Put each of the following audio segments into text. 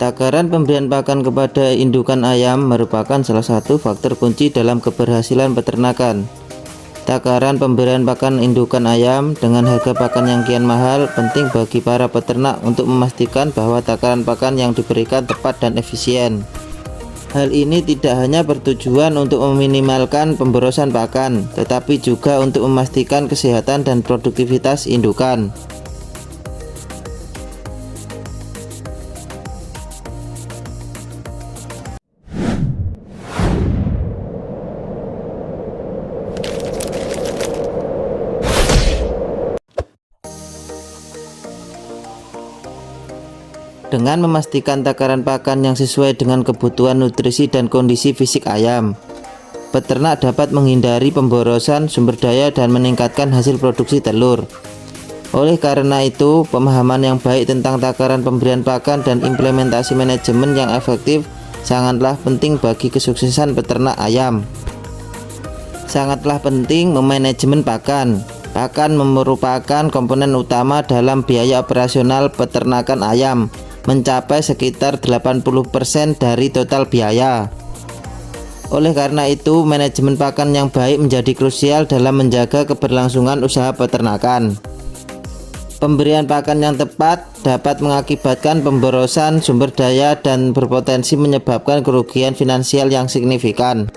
Takaran pemberian pakan kepada indukan ayam merupakan salah satu faktor kunci dalam keberhasilan peternakan. Takaran pemberian pakan indukan ayam dengan harga pakan yang kian mahal penting bagi para peternak untuk memastikan bahwa takaran pakan yang diberikan tepat dan efisien. Hal ini tidak hanya bertujuan untuk meminimalkan pemborosan pakan, tetapi juga untuk memastikan kesehatan dan produktivitas indukan. Dengan memastikan takaran pakan yang sesuai dengan kebutuhan nutrisi dan kondisi fisik ayam, peternak dapat menghindari pemborosan sumber daya dan meningkatkan hasil produksi telur. Oleh karena itu, pemahaman yang baik tentang takaran pemberian pakan dan implementasi manajemen yang efektif sangatlah penting bagi kesuksesan peternak ayam. Sangatlah penting memanajemen pakan. Pakan merupakan komponen utama dalam biaya operasional peternakan ayam, mencapai sekitar 80% dari total biaya. Oleh karena itu, manajemen pakan yang baik menjadi krusial dalam menjaga keberlangsungan usaha peternakan. Pemberian pakan yang tepat dapat mengakibatkan pemborosan sumber daya dan berpotensi menyebabkan kerugian finansial yang signifikan.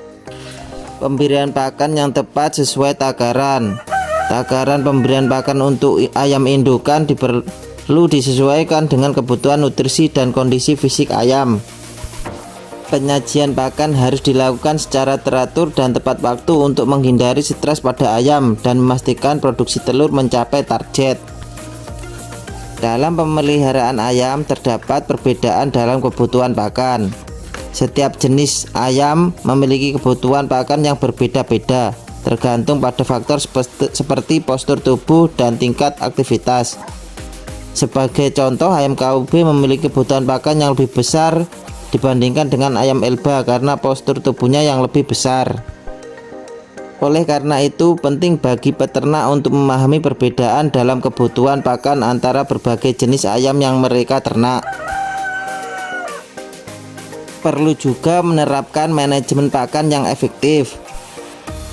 Pemberian pakan yang tepat sesuai takaran. Takaran pemberian pakan untuk ayam indukan perlu disesuaikan dengan kebutuhan nutrisi dan kondisi fisik ayam. Penyajian pakan harus dilakukan secara teratur dan tepat waktu untuk menghindari stres pada ayam dan memastikan produksi telur mencapai target. Dalam pemeliharaan ayam terdapat perbedaan dalam kebutuhan pakan. Setiap jenis ayam memiliki kebutuhan pakan yang berbeda-beda, tergantung pada faktor seperti postur tubuh dan tingkat aktivitas. Sebagai contoh, ayam KUB memiliki kebutuhan pakan yang lebih besar dibandingkan dengan ayam Elba karena postur tubuhnya yang lebih besar. Oleh karena itu, penting bagi peternak untuk memahami perbedaan dalam kebutuhan pakan antara berbagai jenis ayam yang mereka ternak. Perlu juga menerapkan manajemen pakan yang efektif.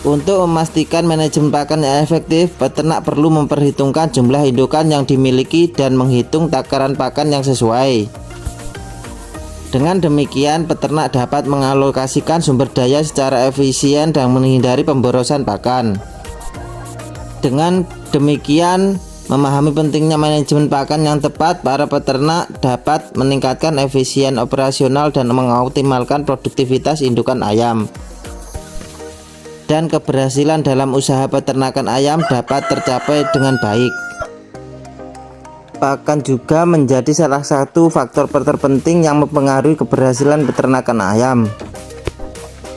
Untuk memastikan manajemen pakan yang efektif, peternak perlu memperhitungkan jumlah indukan yang dimiliki dan menghitung takaran pakan yang sesuai. Dengan demikian, peternak dapat mengalokasikan sumber daya secara efisien dan menghindari pemborosan pakan. Dengan demikian, memahami pentingnya manajemen pakan yang tepat, para peternak dapat meningkatkan efisien operasional dan mengoptimalkan produktivitas indukan ayam. Dan keberhasilan dalam usaha peternakan ayam dapat tercapai dengan baik. Pakan juga menjadi salah satu faktor terpenting yang mempengaruhi keberhasilan peternakan ayam.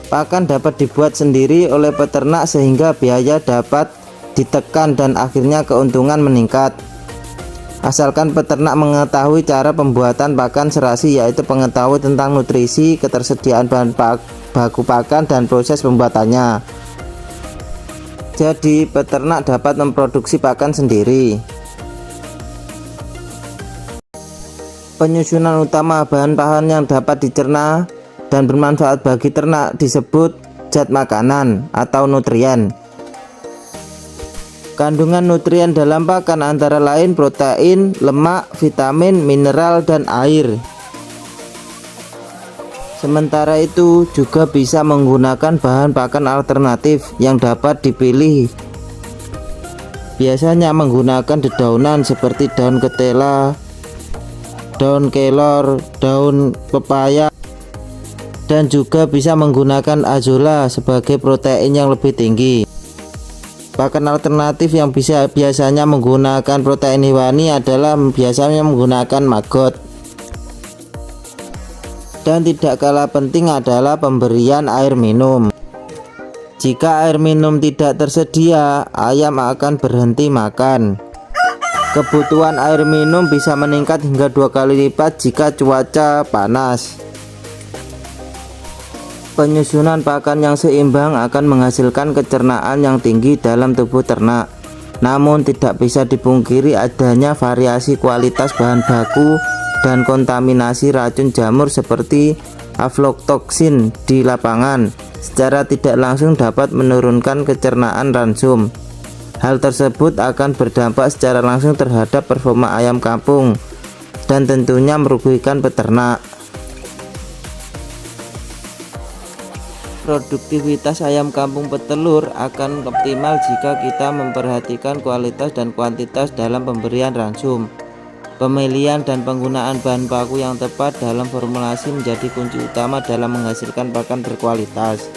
Pakan dapat dibuat sendiri oleh peternak sehingga biaya dapat ditekan dan akhirnya keuntungan meningkat. Asalkan peternak mengetahui cara pembuatan pakan serasi, yaitu pengetahui tentang nutrisi, ketersediaan bahan baku pakan, dan proses pembuatannya. Jadi, peternak dapat memproduksi pakan sendiri. Penyusunan utama bahan-bahan yang dapat dicerna dan bermanfaat bagi ternak disebut zat makanan atau nutrien. Kandungan nutrien dalam pakan antara lain protein, lemak, vitamin, mineral, dan air. Sementara itu, juga bisa menggunakan bahan pakan alternatif yang dapat dipilih. Biasanya menggunakan dedaunan seperti daun ketela, daun kelor, daun pepaya, dan juga bisa menggunakan azolla sebagai protein yang lebih tinggi. Pakan alternatif yang biasanya menggunakan protein hewani adalah biasanya menggunakan maggot. Dan tidak kalah penting adalah pemberian air minum. Jika air minum tidak tersedia, ayam akan berhenti makan. Kebutuhan air minum bisa meningkat hingga 2 kali lipat jika cuaca panas. Penyusunan pakan yang seimbang akan menghasilkan kecernaan yang tinggi dalam tubuh ternak. Namun tidak bisa dipungkiri adanya variasi kualitas bahan baku dan kontaminasi racun jamur seperti aflatoxin di lapangan secara tidak langsung dapat menurunkan kecernaan ransum. Hal tersebut akan berdampak secara langsung terhadap performa ayam kampung dan tentunya merugikan peternak. Produktivitas ayam kampung petelur akan optimal jika kita memperhatikan kualitas dan kuantitas dalam pemberian ransum. Pemilihan dan penggunaan bahan baku yang tepat dalam formulasi menjadi kunci utama dalam menghasilkan pakan berkualitas.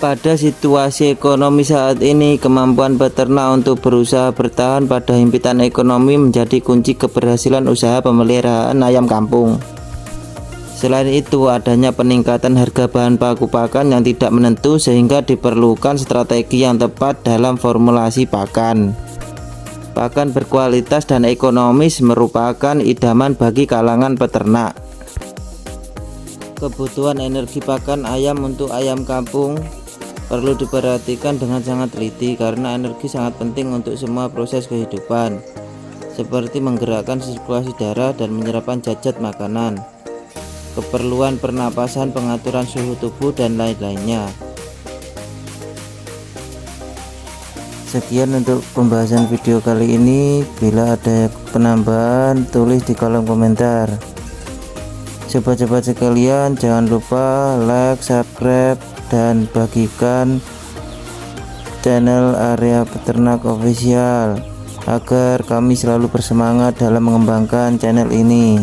Pada situasi ekonomi saat ini, kemampuan peternak untuk berusaha bertahan pada himpitan ekonomi menjadi kunci keberhasilan usaha pemeliharaan ayam kampung. Selain itu, adanya peningkatan harga bahan baku pakan yang tidak menentu sehingga diperlukan strategi yang tepat dalam formulasi pakan. Pakan berkualitas dan ekonomis merupakan idaman bagi kalangan peternak. Kebutuhan energi pakan ayam untuk ayam kampung perlu diperhatikan dengan sangat teliti karena energi sangat penting untuk semua proses kehidupan, seperti menggerakkan sirkulasi darah dan menyerapkan zat-zat makanan, keperluan pernapasan, pengaturan suhu tubuh, dan lain-lainnya. Sekian untuk pembahasan video kali ini. Bila ada penambahan, tulis di kolom komentar. Sobat-sobat sekalian, jangan lupa like, subscribe, dan bagikan channel Area Peternak Official agar kami selalu bersemangat dalam mengembangkan channel ini.